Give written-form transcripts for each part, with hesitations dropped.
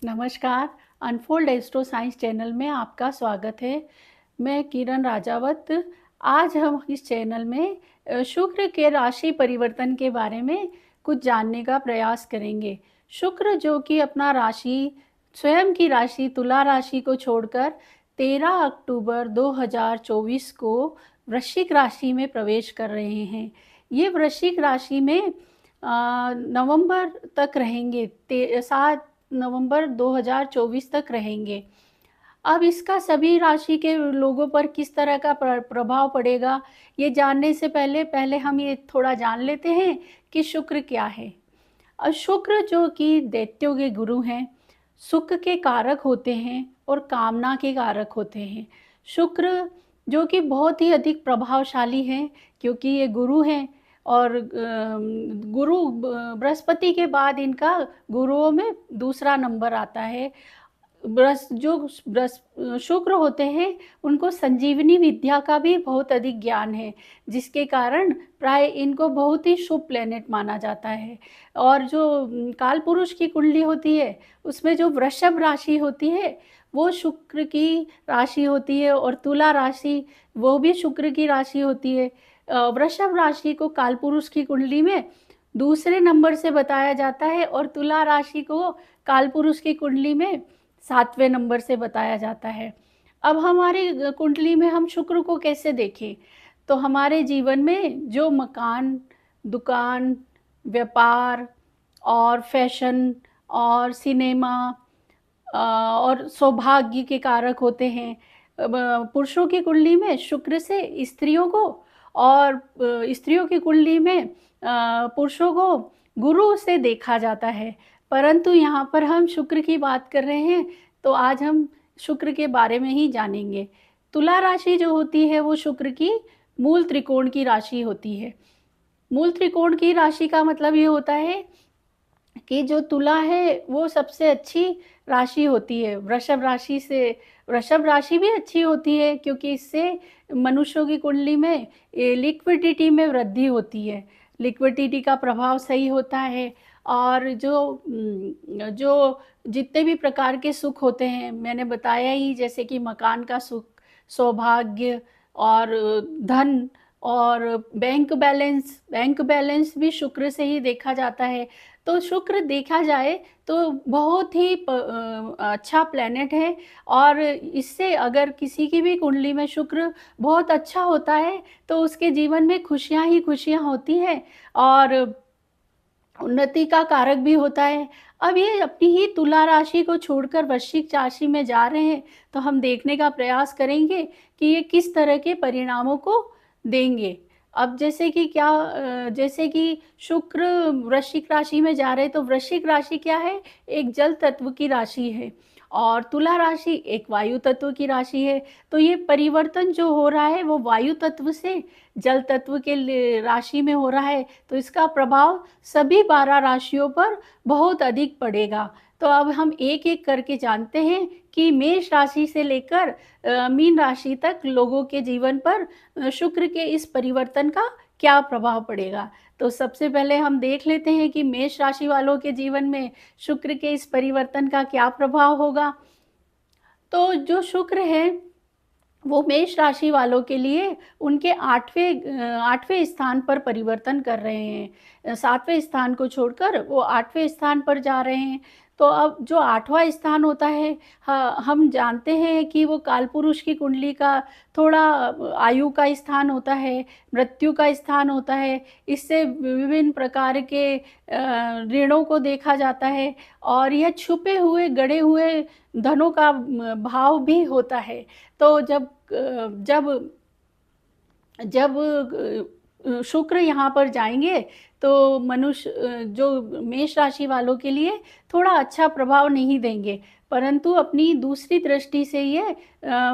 नमस्कार, unfold astro science channel में आपका स्वागत है। मैं किरण राजावत। आज हम इस चैनल में शुक्र के राशि परिवर्तन के बारे में कुछ जानने का प्रयास करेंगे। शुक्र जो कि अपना राशि स्वयं की राशि तुला राशि को छोड़कर 13 अक्टूबर 2024 को वृश्चिक राशि में प्रवेश कर रहे हैं। ये वृश्चिक राशि में नवंबर तक रहेंगे, 7 नवंबर 2024 तक रहेंगे। अब इसका सभी राशि के लोगों पर किस तरह का प्रभाव पड़ेगा, ये जानने से पहले पहले हम ये थोड़ा जान लेते हैं कि शुक्र क्या है। शुक्र जो कि दैत्यों के गुरु हैं, सुख के कारक होते हैं और कामना के कारक होते हैं। शुक्र जो कि बहुत ही अधिक प्रभावशाली हैं, क्योंकि ये गुरु हैं और गुरु बृहस्पति के बाद इनका गुरुओं में दूसरा नंबर आता है। शुक्र होते हैं, उनको संजीवनी विद्या का भी बहुत अधिक ज्ञान है, जिसके कारण प्राय इनको बहुत ही शुभ प्लेनेट माना जाता है। और जो काल पुरुष की कुंडली होती है, उसमें जो वृषभ राशि होती है, वो शुक्र की राशि होती है और तुला राशि वो भी शुक्र की राशि होती है। वृषभ राशि को काल पुरुष की कुंडली में दूसरे नंबर से बताया जाता है और तुला राशि को काल पुरुष की कुंडली में 7वें नंबर से बताया जाता है। अब हमारी कुंडली में हम शुक्र को कैसे देखें? तो हमारे जीवन में जो मकान, दुकान, व्यापार और फैशन और सिनेमा और सौभाग्य के कारक होते हैं। पुरुषों की कुंडली में शुक्र से स्त्रियों को और स्त्रियों की कुंडली में पुरुषों को गुरु से देखा जाता है। परंतु यहाँ पर हम शुक्र की बात कर रहे हैं, तो आज हम शुक्र के बारे में ही जानेंगे। तुला राशि जो होती है वो शुक्र की मूल त्रिकोण की राशि होती है। मूल त्रिकोण की राशि का मतलब ये होता है कि जो तुला है वो सबसे अच्छी राशि होती है। वृषभ राशि भी अच्छी होती है, क्योंकि इससे मनुष्यों की कुंडली में लिक्विडिटी में वृद्धि होती है। लिक्विडिटी का प्रभाव सही होता है और जो जितने भी प्रकार के सुख होते हैं, मैंने बताया ही, जैसे कि मकान का सुख, सौभाग्य और धन और बैंक बैलेंस भी शुक्र से ही देखा जाता है। तो शुक्र देखा जाए तो बहुत ही अच्छा प्लैनेट है और इससे अगर किसी की भी कुंडली में शुक्र बहुत अच्छा होता है, तो उसके जीवन में खुशियाँ ही खुशियाँ होती हैं और उन्नति का कारक भी होता है। अब ये अपनी ही तुला राशि को छोड़कर वृश्चिक राशि में जा रहे हैं, तो हम देखने का प्रयास करेंगे कि ये किस तरह के परिणामों को देंगे। अब जैसे कि शुक्र वृश्चिक राशि में जा रहे हैं, तो वृश्चिक राशि क्या है? एक जल तत्व की राशि है और तुला राशि एक वायु तत्व की राशि है। तो ये परिवर्तन जो हो रहा है वो वायु तत्व से जल तत्व के राशि में हो रहा है, तो इसका प्रभाव सभी 12 राशियों पर बहुत अधिक पड़ेगा। तो अब हम एक-एक करके जानते हैं कि मेष राशि से लेकर मीन राशि तक लोगों के जीवन पर शुक्र के इस परिवर्तन का क्या प्रभाव पड़ेगा। तो सबसे पहले हम देख लेते हैं कि मेष राशि वालों के जीवन में शुक्र के इस परिवर्तन का क्या प्रभाव होगा। तो जो शुक्र है वो मेष राशि वालों के लिए उनके 8वें स्थान पर परिवर्तन कर रहे हैं। 7वें स्थान को छोड़कर वो 8वें स्थान पर जा रहे हैं। तो अब जो 8वां स्थान होता है, हम जानते हैं कि वो कालपुरुष की कुंडली का थोड़ा आयु का स्थान होता है, मृत्यु का स्थान होता है। इससे विभिन्न प्रकार के ऋणों को देखा जाता है और यह छुपे हुए, गड़े हुए धनों का भाव भी होता है। तो जब शुक्र यहाँ पर जाएँगे, तो जो मेष राशि वालों के लिए थोड़ा अच्छा प्रभाव नहीं देंगे, परंतु अपनी दूसरी दृष्टि से ये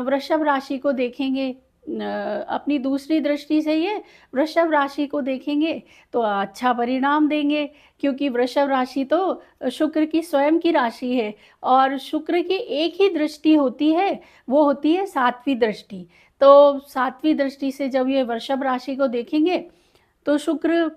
वृषभ राशि को देखेंगे। अपनी दूसरी दृष्टि से ये वृषभ राशि को देखेंगे तो अच्छा परिणाम देंगे, क्योंकि वृषभ राशि तो शुक्र की स्वयं की राशि है और शुक्र की एक ही दृष्टि होती है, वो होती है 7वीं दृष्टि। तो 7वीं दृष्टि से जब ये वृषभ राशि को देखेंगे, तो शुक्र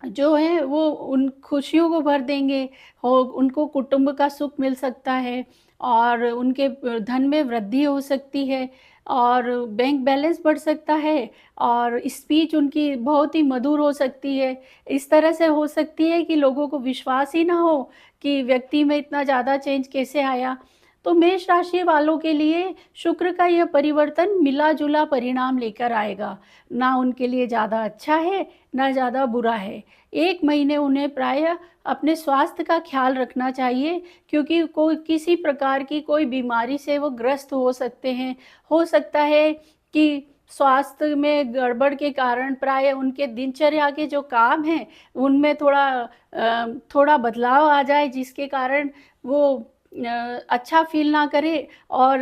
जो है वो उन खुशियों को भर देंगे, हो उनको कुटुंब का सुख मिल सकता है और उनके धन में वृद्धि हो सकती है और बैंक बैलेंस बढ़ सकता है और स्पीच उनकी बहुत ही मधुर हो सकती है। इस तरह से हो सकती है कि लोगों को विश्वास ही ना हो कि व्यक्ति में इतना ज़्यादा चेंज कैसे आया। तो मेष राशि वालों के लिए शुक्र का यह परिवर्तन मिला-जुला परिणाम लेकर आएगा। ना उनके लिए ज़्यादा अच्छा है, ना ज़्यादा बुरा है। 1 महीने उन्हें प्रायः अपने स्वास्थ्य का ख़्याल रखना चाहिए क्योंकि कोई किसी प्रकार की कोई बीमारी से वो ग्रस्त हो सकते हैं। हो सकता है कि स्वास्थ्य में गड़बड़ के कारण प्रायः उनके दिनचर्या के जो काम हैं, उनमें थोड़ा बदलाव आ जाए जिसके कारण वो अच्छा फ़ील ना करें और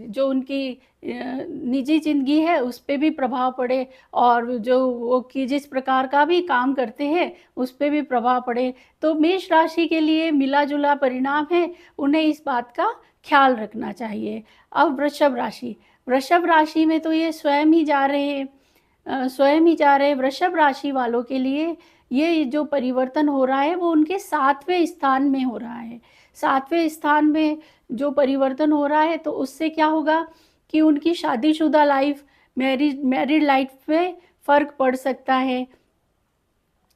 जो उनकी निजी ज़िंदगी है उस पे भी प्रभाव पड़े और जो वो कि जिस प्रकार का भी काम करते हैं उस पे भी प्रभाव पड़े। तो मेष राशि के लिए मिला-जुला परिणाम है, उन्हें इस बात का ख़्याल रखना चाहिए। अब वृषभ राशि में तो ये स्वयं ही जा रहे हैं। स्वयं ही जा रहे वृषभ राशि वालों के लिए ये जो परिवर्तन हो रहा है वो उनके 7वें स्थान में हो रहा है। 7वें स्थान में जो परिवर्तन हो रहा है तो उससे क्या होगा कि उनकी शादीशुदा लाइफ़, मैरिड लाइफ़ में फ़र्क पड़ सकता है।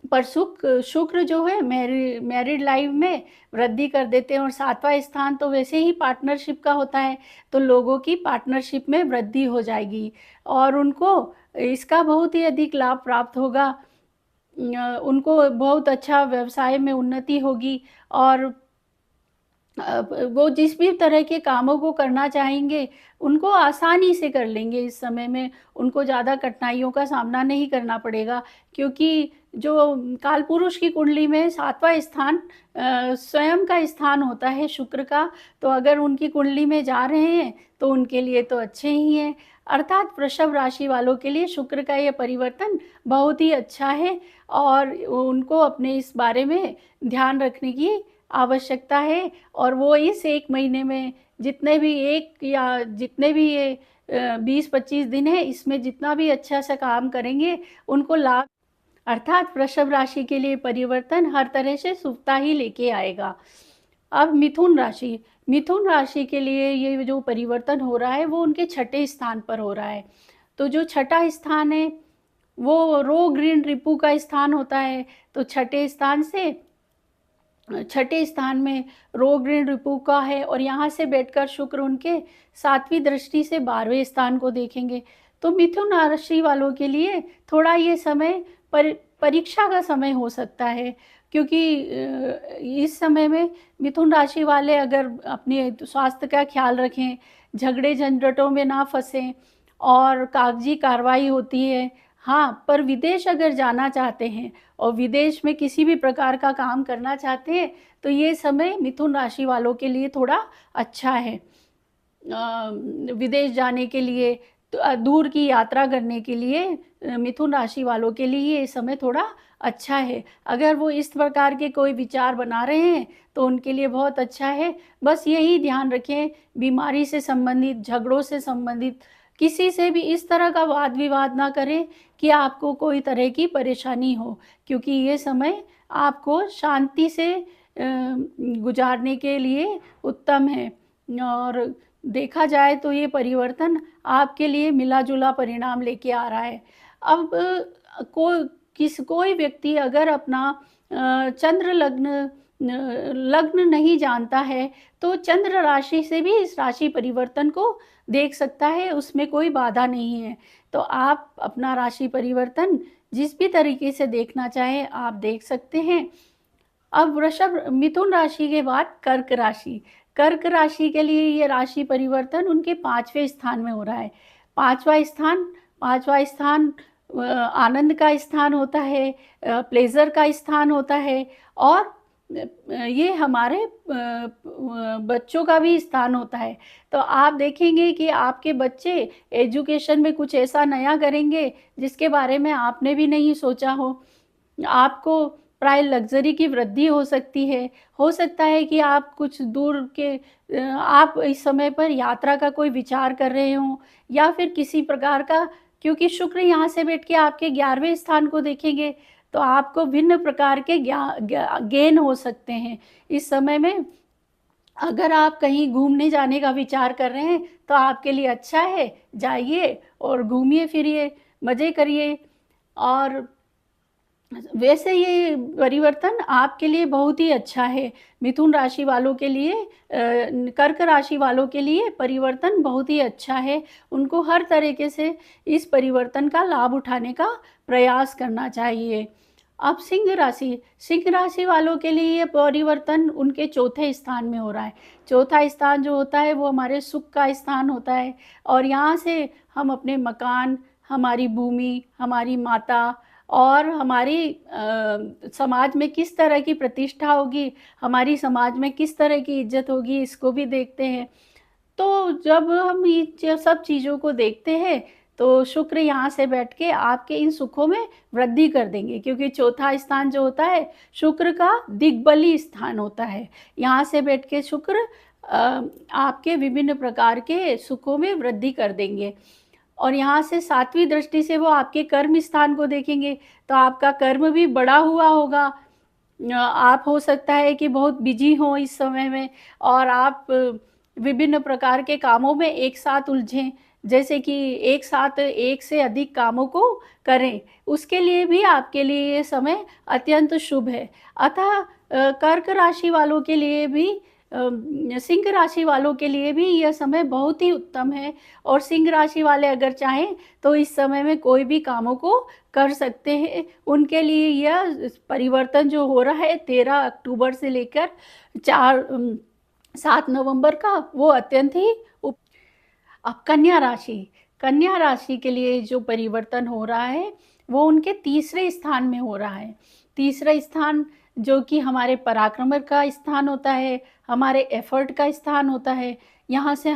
पर शुक्र जो है मैरिड लाइफ में वृद्धि कर देते हैं और 7वाँ स्थान तो वैसे ही पार्टनरशिप का होता है, तो लोगों की पार्टनरशिप में वृद्धि हो जाएगी और उनको इसका बहुत ही अधिक लाभ प्राप्त होगा। उनको बहुत अच्छा व्यवसाय में उन्नति होगी और वो जिस भी तरह के कामों को करना चाहेंगे, उनको आसानी से कर लेंगे इस समय में, उनको ज़्यादा कठिनाइयों का सामना नहीं करना पड़ेगा क्योंकि जो कालपुरुष की कुंडली में 7वाँ स्थान स्वयं का स्थान होता है शुक्र का, तो अगर उनकी कुंडली में जा रहे हैं, तो उनके लिए तो अच्छे ही हैं। अर्थात वृषभ राशि वालों के लिए शुक्र का ये परिवर्तन बहुत ही अच्छा है और उनको अपने इस बारे में ध्यान रखने की आवश्यकता है और वो इस 1 महीने में जितने भी ये 20-25 दिन है, इसमें जितना भी अच्छा सा काम करेंगे, उनको लाभ अर्थात वृषभ राशि के लिए परिवर्तन हर तरह से शुभता ही लेके आएगा। अब मिथुन राशि के लिए ये जो परिवर्तन हो रहा है, वो उनके छठे स्थान पर हो रहा है। तो जो छठा स्थान है, वो रोग ऋण रिपू का स्थान होता है, तो छठे स्थान में रोग ऋण रिपू का है और यहाँ से बैठकर शुक्र उनके 7वीं दृष्टि से 12वें स्थान को देखेंगे। तो मिथुन राशि वालों के लिए थोड़ा ये समय परीक्षा का समय हो सकता है क्योंकि इस समय में मिथुन राशि वाले अगर अपने स्वास्थ्य का ख्याल रखें, झगड़े झंझटों में ना फंसें और कागजी कार्रवाई होती है। हाँ, पर विदेश अगर जाना चाहते हैं और विदेश में किसी भी प्रकार का काम करना चाहते हैं, तो ये समय मिथुन राशि वालों के लिए थोड़ा अच्छा है। विदेश जाने के लिए दूर की यात्रा करने के लिए मिथुन राशि वालों के लिए ये समय थोड़ा अच्छा है। अगर वो इस प्रकार के कोई विचार बना रहे हैं, तो उनके लिए बहुत अच्छा है। बस यही ध्यान रखें, बीमारी से संबंधित, झगड़ों से संबंधित किसी से भी इस तरह का वाद-विवाद ना करें कि आपको कोई तरह की परेशानी हो, क्योंकि ये समय आपको शांति से गुज़ारने के लिए उत्तम है और देखा जाए तो ये परिवर्तन आपके लिए मिला-जुला परिणाम लेके आ रहा है। अब कोई व्यक्ति अगर अपना चंद्र लग्न नहीं जानता है, तो चंद्र राशि से भी इस राशि परिवर्तन को देख सकता है, उसमें कोई बाधा नहीं है। तो आप अपना राशि परिवर्तन जिस भी तरीके से देखना चाहें, आप देख सकते हैं। अब मिथुन राशि के बाद कर्क राशि के लिए ये राशि परिवर्तन उनके 5वें स्थान में हो रहा है। 5वाँ स्थान आनंद का स्थान होता है, प्लेज़र का स्थान होता है और ये हमारे बच्चों का भी स्थान होता है। तो आप देखेंगे कि आपके बच्चे एजुकेशन में कुछ ऐसा नया करेंगे, जिसके बारे में आपने भी नहीं सोचा हो। आपको प्राय लग्ज़री की वृद्धि हो सकती है। हो सकता है कि आप कुछ दूर के आप इस समय पर यात्रा का कोई विचार कर रहे हों या फिर किसी प्रकार का क्योंकि शुक्र यहाँ से बैठ के आपके 11वें स्थान को देखेंगे, तो आपको भिन्न प्रकार के गेन हो सकते हैं। इस समय में अगर आप कहीं घूमने जाने का विचार कर रहे हैं, तो आपके लिए अच्छा है, जाइए और घूमिए-फिरिए, मज़े करिए। और वैसे ये परिवर्तन आपके लिए बहुत ही अच्छा है। मिथुन राशि वालों के लिए कर्क राशि वालों के लिए परिवर्तन बहुत ही अच्छा है। उनको हर तरीके से इस परिवर्तन का लाभ उठाने का प्रयास करना चाहिए। अब सिंह राशि वालों के लिए ये परिवर्तन उनके चौथे स्थान में हो रहा है। चौथा स्थान जो होता है वो हमारे सुख का स्थान होता है, और यहाँ से हम अपने मकान, हमारी भूमि, हमारी माता और हमारी समाज में किस तरह की प्रतिष्ठा होगी, हमारी समाज में किस तरह की इज़्ज़त होगी, इसको भी देखते हैं। तो जब हम ये सब चीज़ों को देखते हैं, तो शुक्र यहाँ से बैठ के आपके इन सुखों में वृद्धि कर देंगे, क्योंकि चौथा स्थान जो होता है, शुक्र का दिग्बली स्थान होता है। यहाँ से बैठ के शुक्र आपके विभिन्न प्रकार के सुखों में वृद्धि कर देंगे। और यहाँ से 7वीं दृष्टि से वो आपके कर्म स्थान को देखेंगे, तो आपका कर्म भी बढ़ा हुआ होगा। आप हो सकता है कि बहुत बिजी हों इस समय में, और आप विभिन्न प्रकार के कामों में एक साथ उलझें, जैसे कि एक साथ एक से अधिक कामों को करें, उसके लिए भी आपके लिए ये समय अत्यंत शुभ है। अतः कर्क राशि वालों के लिए भी सिंह राशि वालों के लिए भी यह समय बहुत ही उत्तम है, और सिंह राशि वाले अगर चाहें तो इस समय में कोई भी कामों को कर सकते हैं। उनके लिए यह परिवर्तन जो हो रहा है 13 अक्टूबर से लेकर 7 नवंबर का, वो अत्यंत ही अब कन्या राशि के लिए जो परिवर्तन हो रहा है वो उनके तीसरे स्थान में हो रहा है। तीसरा स्थान जो कि हमारे पराक्रम का स्थान होता है, हमारे एफर्ट का स्थान होता है। यहाँ से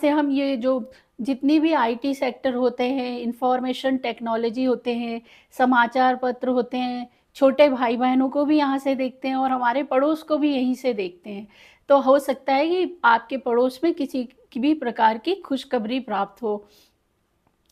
हम ये जो जितनी भी आईटी सेक्टर होते हैं, इंफॉर्मेशन टेक्नोलॉजी होते हैं, समाचार पत्र होते हैं, छोटे भाई बहनों को भी यहाँ से देखते हैं, और हमारे पड़ोस को भी यहीं से देखते हैं। तो हो सकता है कि आपके पड़ोस में किसी की भी प्रकार की खुशखबरी प्राप्त हो,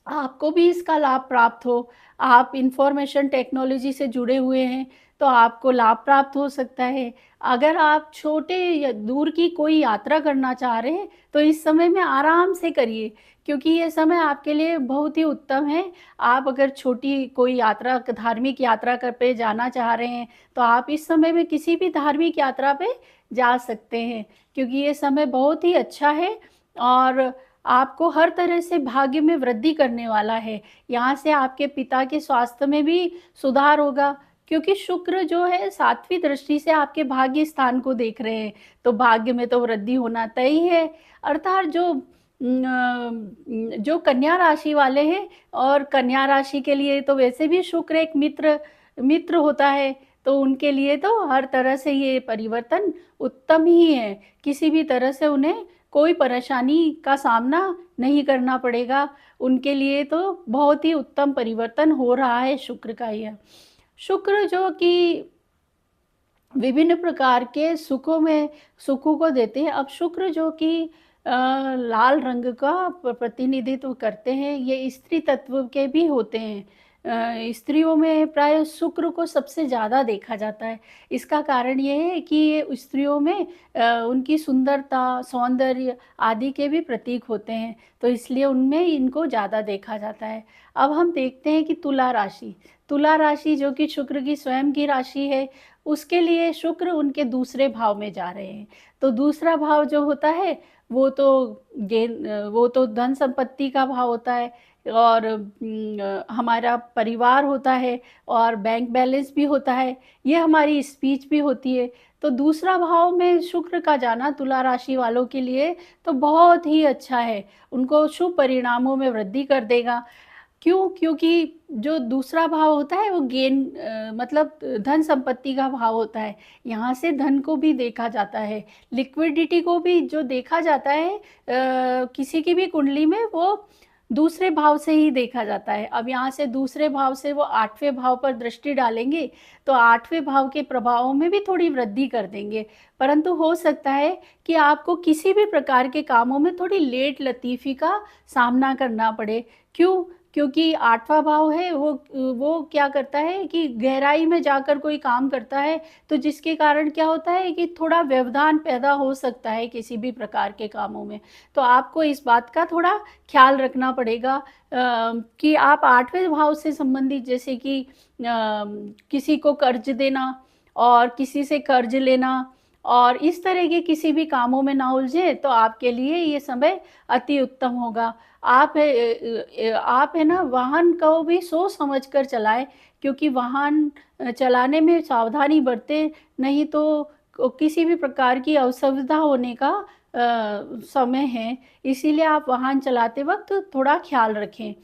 आपको भी इसका लाभ प्राप्त हो। आप इंफॉर्मेशन टेक्नोलॉजी से जुड़े हुए हैं, तो आपको लाभ प्राप्त हो सकता है। अगर आप छोटे या दूर की कोई यात्रा करना चाह रहे हैं, तो इस समय में आराम से करिए, क्योंकि ये समय आपके लिए बहुत ही उत्तम है। आप अगर छोटी कोई यात्रा, धार्मिक यात्रा पे जाना चाह रहे हैं, तो आप इस समय में किसी भी धार्मिक यात्रा पे जा सकते हैं, क्योंकि ये समय बहुत ही अच्छा है और आपको हर तरह से भाग्य में वृद्धि करने वाला है। यहाँ से आपके पिता के स्वास्थ्य में भी सुधार होगा, क्योंकि शुक्र जो है 7वीं दृष्टि से आपके भाग्य स्थान को देख रहे हैं, तो भाग्य में तो वृद्धि होना तय ही है। अर्थात जो कन्या राशि वाले हैं, और कन्या राशि के लिए तो वैसे भी शुक्र एक मित्र होता है, तो उनके लिए तो हर तरह से ये परिवर्तन उत्तम ही है। किसी भी तरह से उन्हें कोई परेशानी का सामना नहीं करना पड़ेगा। उनके लिए तो बहुत ही उत्तम परिवर्तन हो रहा है शुक्र का यह। शुक्र जो कि विभिन्न प्रकार के सुखों को देते हैं। अब शुक्र जो कि लाल रंग का प्रतिनिधित्व करते हैं, ये स्त्री तत्व के भी होते हैं। स्त्रियों में प्राय शुक्र को सबसे ज़्यादा देखा जाता है। इसका कारण ये है कि ये स्त्रियों में उनकी सुंदरता, सौंदर्य आदि के भी प्रतीक होते हैं, तो इसलिए उनमें इनको ज़्यादा देखा जाता है। अब हम देखते हैं कि तुला राशि जो कि शुक्र की स्वयं की राशि है, उसके लिए शुक्र उनके दूसरे भाव में जा रहे हैं। तो दूसरा भाव जो होता है वो तो धन संपत्ति का भाव होता है, और हमारा परिवार होता है, और बैंक बैलेंस भी होता है, ये हमारी स्पीच भी होती है। तो दूसरा भाव में शुक्र का जाना तुला राशि वालों के लिए तो बहुत ही अच्छा है, उनको शुभ परिणामों में वृद्धि कर देगा। क्यों? क्योंकि जो दूसरा भाव होता है वो मतलब धन संपत्ति का भाव होता है। यहाँ से धन को भी देखा जाता है, लिक्विडिटी को भी जो देखा जाता है किसी की भी कुंडली में, वो दूसरे भाव से ही देखा जाता है। अब यहाँ से दूसरे भाव से वो 8वें भाव पर दृष्टि डालेंगे, तो 8वें भाव के प्रभावों में भी थोड़ी वृद्धि कर देंगे। परंतु हो सकता है कि आपको किसी भी प्रकार के कामों में थोड़ी लेट लतीफ़ी का सामना करना पड़े। क्यों? क्योंकि 8वाँ भाव है वो क्या करता है कि गहराई में जाकर कोई काम करता है, तो जिसके कारण क्या होता है कि थोड़ा व्यवधान पैदा हो सकता है किसी भी प्रकार के कामों में। तो आपको इस बात का थोड़ा ख़्याल रखना पड़ेगा कि आप 8वें भाव से संबंधित जैसे कि किसी को कर्ज़ देना और किसी से कर्ज़ लेना और इस तरह के किसी भी कामों में ना उलझे, तो आपके लिए ये समय अति उत्तम होगा। आप है ना वाहन को भी सोच समझ कर चलाएँ, क्योंकि वाहन चलाने में सावधानी बरतें, नहीं तो किसी भी प्रकार की असुविधा होने का समय है। इसीलिए आप वाहन चलाते वक़्त थोड़ा ख़्याल रखें।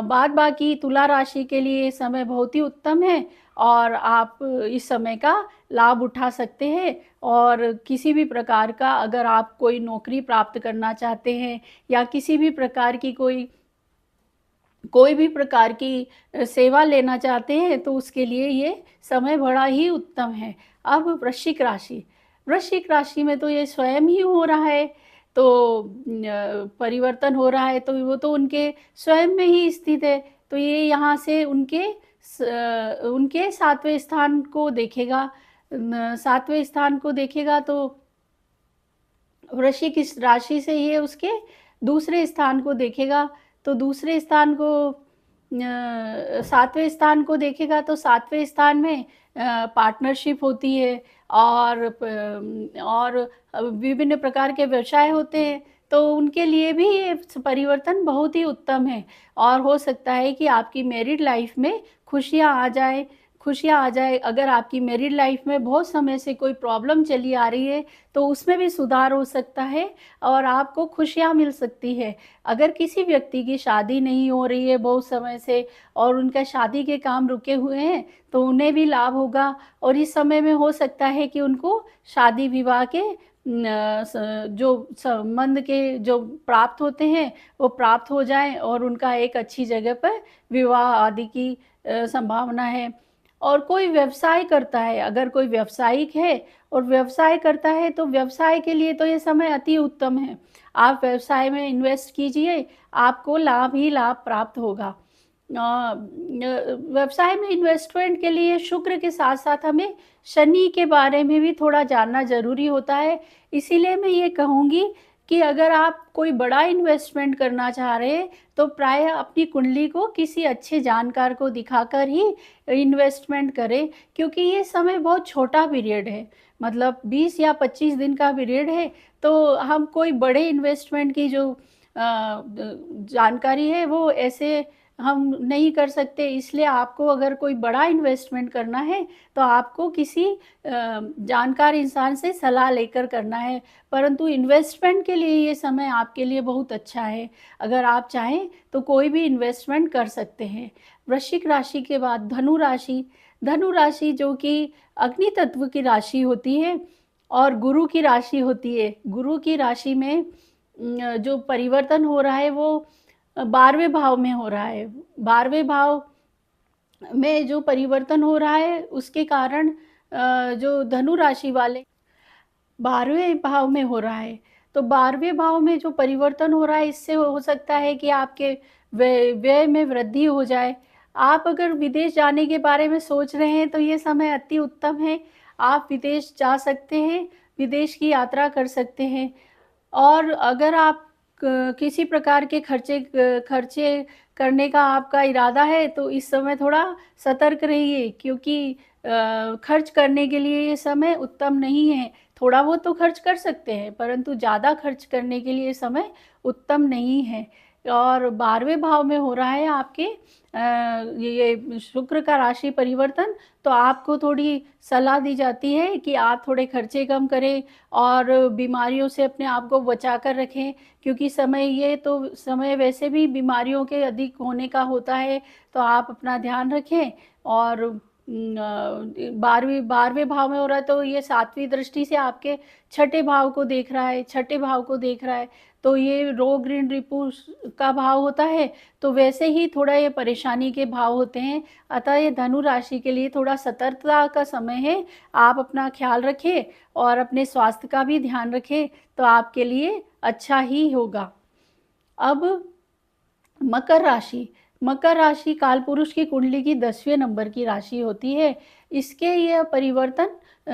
बाद बाकी तुला राशि के लिए समय बहुत ही उत्तम है और आप इस समय का लाभ उठा सकते हैं और किसी भी प्रकार का अगर आप कोई नौकरी प्राप्त करना चाहते हैं या किसी भी प्रकार की कोई भी प्रकार की सेवा लेना चाहते हैं, तो उसके लिए ये समय बड़ा ही उत्तम है। अब वृश्चिक राशि में तो ये स्वयं ही हो रहा है, तो परिवर्तन हो रहा है, तो वो तो उनके स्वयं में ही स्थित है। तो ये यहाँ से उनके 7वें स्थान को देखेगा। 7वें स्थान को देखेगा तो वृश्चिक इस राशि से ये उसके दूसरे स्थान को देखेगा, तो दूसरे स्थान को 7वें स्थान को देखेगा तो 7वें स्थान में पार्टनरशिप होती है और विभिन्न प्रकार के व्यवसाय होते हैं, तो उनके लिए भी ये परिवर्तन बहुत ही उत्तम है और हो सकता है कि आपकी मैरिड लाइफ में खुशियाँ आ जाए। अगर आपकी मैरिड लाइफ में बहुत समय से कोई प्रॉब्लम चली आ रही है, तो उसमें भी सुधार हो सकता है और आपको खुशियाँ मिल सकती है। अगर किसी व्यक्ति की शादी नहीं हो रही है बहुत समय से और उनका शादी के काम रुके हुए हैं, तो उन्हें भी लाभ होगा और इस समय में हो सकता है कि उनको शादी-विवाह के जो संबंध के जो प्राप्त होते हैं, वो प्राप्त हो जाएँ और उनका एक अच्छी जगह पर विवाह आदि की संभावना है। और कोई व्यवसाय करता है, अगर कोई व्यावसायिक है और व्यवसाय करता है, तो व्यवसाय के लिए तो ये समय अति उत्तम है। आप व्यवसाय में इन्वेस्ट कीजिए, आपको लाभ ही लाभ प्राप्त होगा। व्यवसाय में इन्वेस्टमेंट के लिए शुक्र के साथ-साथ हमें शनि के बारे में भी थोड़ा जानना ज़रूरी होता है। इसीलिए मैं ये कहूँगी कि अगर आप कोई बड़ा इन्वेस्टमेंट करना चाह रहे हैं, तो प्रायः अपनी कुंडली को किसी अच्छे जानकार को दिखाकर ही इन्वेस्टमेंट करें, क्योंकि ये समय बहुत छोटा पीरियड है। मतलब 20 या 25 दिन का पीरियड है, तो हम कोई बड़े इन्वेस्टमेंट की जो जानकारी है, वो ऐसे हम नहीं कर सकते। इसलिए आपको अगर कोई बड़ा इन्वेस्टमेंट करना है, तो आपको किसी जानकार इंसान से सलाह लेकर करना है। परंतु इन्वेस्टमेंट के लिए ये समय आपके लिए बहुत अच्छा है। अगर आप चाहें तो कोई भी इन्वेस्टमेंट कर सकते हैं। वृश्चिक राशि के बाद धनु राशि जो कि अग्नि तत्व की राशि होती है और गुरु की राशि होती है। गुरु की राशि में जो परिवर्तन हो रहा है वो 12वें भाव में हो रहा है। 12वें भाव में जो परिवर्तन हो रहा है उसके कारण जो धनु राशि वाले 12वें भाव में हो रहा है। तो 12वें भाव में जो परिवर्तन हो रहा है, इससे हो सकता है कि आपके व्यय व्यय में वृद्धि हो जाए। आप अगर विदेश जाने के बारे में सोच रहे हैं, तो ये समय अति उत्तम है। आप विदेश जा सकते हैं, विदेश की यात्रा कर सकते हैं। और अगर आप किसी प्रकार के खर्चे करने का आपका इरादा है, तो इस समय थोड़ा सतर्क रहिए, क्योंकि खर्च करने के लिए ये समय उत्तम नहीं है। थोड़ा बहुत तो खर्च कर सकते हैं, परंतु ज़्यादा खर्च करने के लिए समय उत्तम नहीं है। और 12वें भाव में हो रहा है आपके ये शुक्र का राशि परिवर्तन, तो आपको थोड़ी सलाह दी जाती है कि आप थोड़े खर्चे कम करें और बीमारियों से अपने आप को बचा कर रखें, क्योंकि समय वैसे भी बीमारियों के अधिक होने का होता है, तो आप अपना ध्यान रखें। और 12वें भाव में हो रहा है, तो ये 7वीं दृष्टि से आपके छठे भाव को देख रहा है, तो ये रोग ऋण रिपू का भाव होता है, तो वैसे ही थोड़ा ये परेशानी के भाव होते हैं। अतः ये धनु राशि के लिए थोड़ा सतर्कता का समय है। आप अपना ख्याल रखें और अपने स्वास्थ्य का भी ध्यान रखें, तो आपके लिए अच्छा ही होगा। अब मकर राशि, मकर राशि कालपुरुष की कुंडली की 10वें नंबर की राशि होती है। इसके यह परिवर्तन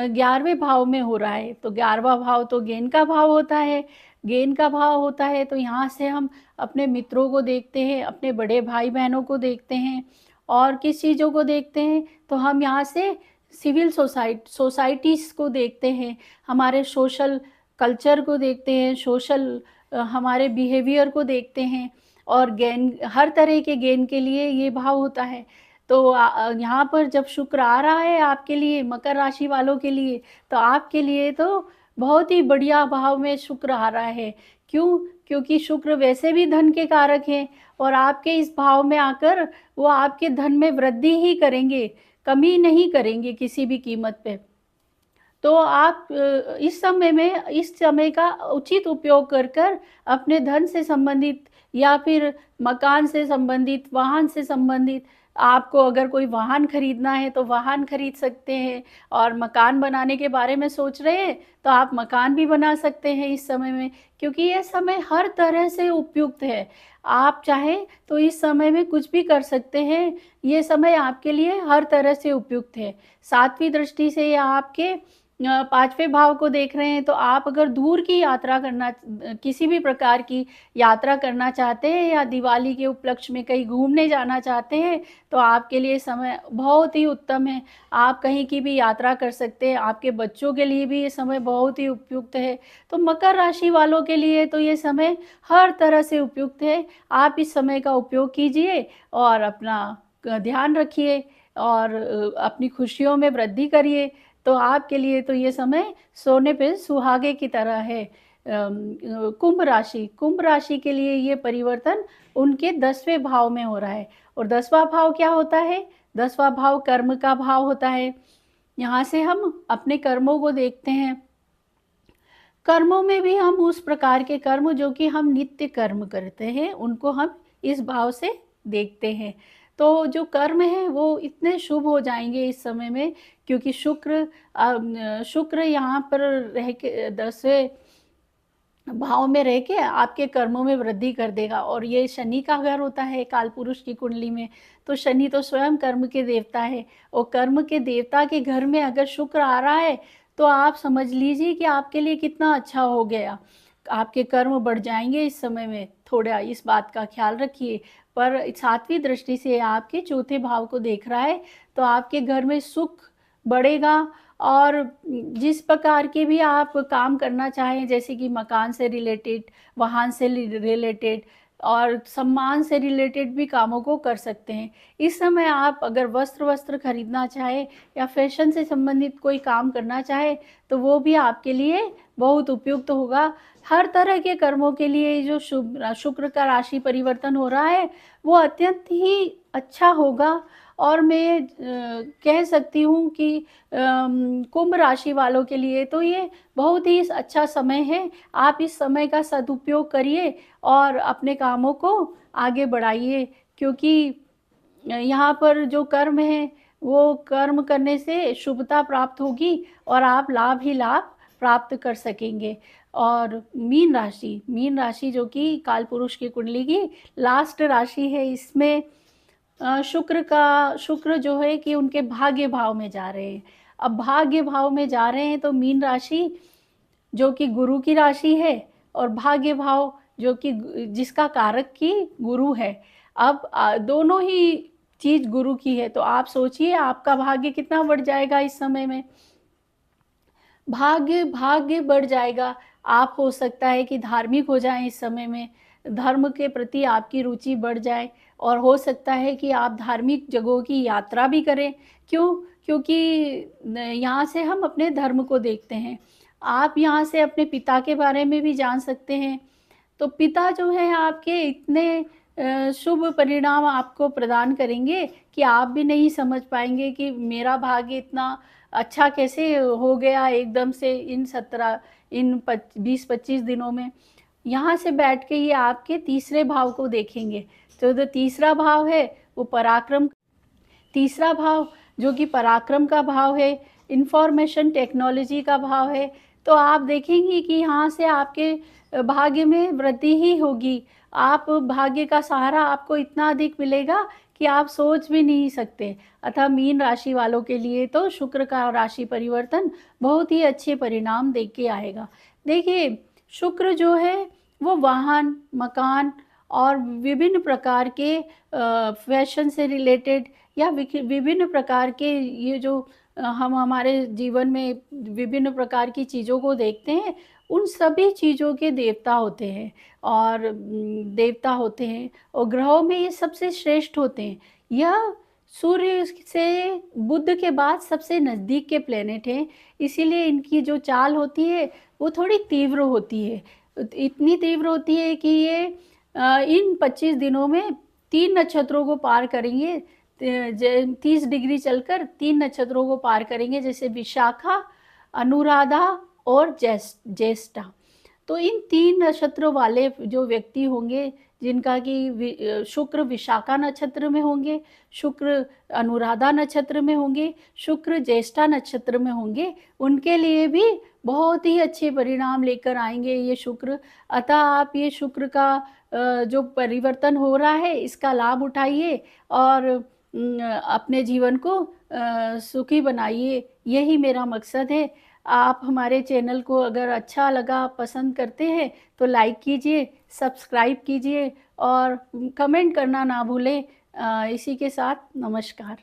11वें भाव में हो रहा है। तो 11वां भाव तो गेन का भाव होता है। गेन का भाव होता है तो यहाँ से हम अपने मित्रों को देखते हैं, अपने बड़े भाई-बहनों को देखते हैं और किस चीज़ों को देखते हैं, तो हम यहाँ से सिविल सोसाइटीज़ को देखते हैं, हमारे सोशल कल्चर को देखते हैं, सोशल हमारे बिहेवियर को देखते हैं और गेन हर तरह के गेन के लिए ये भाव होता है। तो यहाँ पर जब शुक्र आ रहा है आपके लिए, मकर राशि वालों के लिए, तो आपके लिए तो बहुत ही बढ़िया भाव में शुक्र आ रहा है। क्यों? क्योंकि शुक्र वैसे भी धन के कारक हैं और आपके इस भाव में आकर वो आपके धन में वृद्धि ही करेंगे, कमी नहीं करेंगे किसी भी कीमत पे। तो आप इस समय का उचित उपयोग कर अपने धन से संबंधित या फिर मकान से संबंधित, वाहन से संबंधित, आपको अगर कोई वाहन खरीदना है तो वाहन खरीद सकते हैं और मकान बनाने के बारे में सोच रहे हैं तो आप मकान भी बना सकते हैं इस समय में, क्योंकि यह समय हर तरह से उपयुक्त है। आप चाहें तो इस समय में कुछ भी कर सकते हैं, ये समय आपके लिए हर तरह से उपयुक्त है। 7वीं दृष्टि से ये आपके 5वें भाव को देख रहे हैं, तो आप अगर दूर की यात्रा करना किसी भी प्रकार की यात्रा करना चाहते हैं या दिवाली के उपलक्ष्य में कहीं घूमने जाना चाहते हैं, तो आपके लिए समय बहुत ही उत्तम है। आप कहीं की भी यात्रा कर सकते हैं, आपके बच्चों के लिए भी ये समय बहुत ही उपयुक्त है। तो मकर राशि वालों के लिए तो ये समय हर तरह से उपयुक्त है। आप इस समय का उपयोग कीजिए और अपना ध्यान रखिए और अपनी खुशियों में वृद्धि करिए। तो आपके लिए तो ये समय सोने पे सुहागे की तरह है। कुंभ राशि के लिए ये परिवर्तन उनके 10वें भाव में हो रहा है और 10वां भाव क्या होता है? 10वां भाव कर्म का भाव होता है। यहाँ से हम अपने कर्मों को देखते हैं। कर्मों में भी हम उस प्रकार के कर्म जो कि हम नित्य कर्म करते हैं, उनको हम इस भाव से देखते हैं। तो जो कर्म हैं वो इतने शुभ हो जाएँगे इस समय में, क्योंकि शुक्र यहाँ पर रह के 10वें भाव में रह के आपके कर्मों में वृद्धि कर देगा और ये शनि का घर होता है कालपुरुष की कुंडली में। तो शनि तो स्वयं कर्म के देवता है और कर्म के देवता के घर में अगर शुक्र आ रहा है, तो आप समझ लीजिए कि आपके लिए कितना अच्छा हो गया। आपके कर्म बढ़ जाएँगे इस समय में, थोड़ा इस बात का ख़्याल रखिए। पर 7वीं दृष्टि से आपके चौथे भाव को देख रहा है, तो आपके घर में सुख बढ़ेगा और जिस प्रकार के भी आप काम करना चाहें, जैसे कि मकान से रिलेटेड, वाहन से रिलेटेड और सम्मान से रिलेटेड भी कामों को कर सकते हैं। इस समय आप अगर वस्त्र खरीदना चाहें या फैशन से संबंधित कोई काम करना चाहें, तो वो भी आपके लिए बहुत उपयुक्त होगा। हर तरह के कर्मों के लिए जो शुक्र का राशि परिवर्तन हो रहा है, वो अत्यंत ही अच्छा होगा और मैं कह सकती हूँ कि कुंभ राशि वालों के लिए तो ये बहुत ही अच्छा समय है। आप इस समय का सदुपयोग करिए और अपने कामों को आगे बढ़ाइए, क्योंकि यहाँ पर जो कर्म है, वो कर्म करने से शुभता प्राप्त होगी और आप लाभ ही लाभ प्राप्त कर सकेंगे। और मीन राशि जो कि कालपुरुष की कुंडली की लास्ट राशि है, इसमें शुक्र जो है कि उनके भाग्य भाव में जा रहे हैं। अब भाग्य भाव में जा रहे हैं तो मीन राशि जो कि गुरु की राशि है और भाग्य भाव जो कि जिसका कारक की गुरु है। अब दोनों ही चीज़ गुरु की है, तो आप सोचिए आपका भाग्य कितना बढ़ जाएगा इस समय में। भाग्य बढ़ जाएगा। आप हो सकता है कि धार्मिक हो जाएँ इस समय में, धर्म के प्रति आपकी रुचि बढ़ जाए और हो सकता है कि आप धार्मिक जगहों की यात्रा भी करें। क्यों? क्योंकि यहाँ से हम अपने धर्म को देखते हैं। आप यहाँ से अपने पिता के बारे में भी जान सकते हैं। तो पिता जो हैं आपके इतने शुभ परिणाम आपको प्रदान करेंगे कि आप भी नहीं समझ पाएँगे कि मेरा भाग्य इतना अच्छा कैसे हो गया एकदम से इन 20-25 दिनों में। यहाँ से बैठ के ये आपके तीसरे भाव को देखेंगे। तो जो तीसरा भाव है वो तीसरा भाव जो कि पराक्रम का भाव है, इन्फॉर्मेशन टेक्नोलॉजी का भाव है। तो आप देखेंगी कि यहाँ से आपके भाग्य में वृद्धि ही होगी। आप भाग्य का सहारा आपको इतना अधिक मिलेगा कि आप सोच भी नहीं सकते। अतः मीन राशि वालों के लिए तो शुक्र का राशि परिवर्तन बहुत ही अच्छे परिणाम दे के आएगा। देखिए, शुक्र जो है वो वाहन, मकान और विभिन्न प्रकार के फैशन से रिलेटेड या विभिन्न प्रकार के ये जो हम हमारे जीवन में विभिन्न प्रकार की चीज़ों को देखते हैं, उन सभी चीज़ों के देवता होते हैं और देवता होते हैं और ग्रहों में ये सबसे श्रेष्ठ होते हैं। यह सूर्य से बुध के बाद सबसे नज़दीक के प्लेनेट हैं, इसीलिए इनकी जो चाल होती है, वो थोड़ी तीव्र होती है। इतनी तीव्र होती है कि ये इन 25 दिनों में 3 नक्षत्रों को पार करेंगे। 30 डिग्री चलकर 3 नक्षत्रों को पार करेंगे, जैसे विशाखा, अनुराधा और ज्येष्ठा। तो इन 3 नक्षत्रों वाले जो व्यक्ति होंगे, जिनका कि शुक्र विशाखा नक्षत्र में होंगे, शुक्र अनुराधा नक्षत्र में होंगे, शुक्र ज्येष्ठा नक्षत्र में होंगे, उनके लिए भी बहुत ही अच्छे परिणाम लेकर आएँगे ये शुक्र। अतः आप ये शुक्र का जो परिवर्तन हो रहा है, इसका लाभ उठाइए और अपने जीवन को सुखी बनाइए, यही मेरा मकसद है। आप हमारे चैनल को अगर अच्छा लगा, पसंद करते हैं, तो लाइक कीजिए, सब्सक्राइब कीजिए और कमेंट करना ना भूलें। इसी के साथ नमस्कार।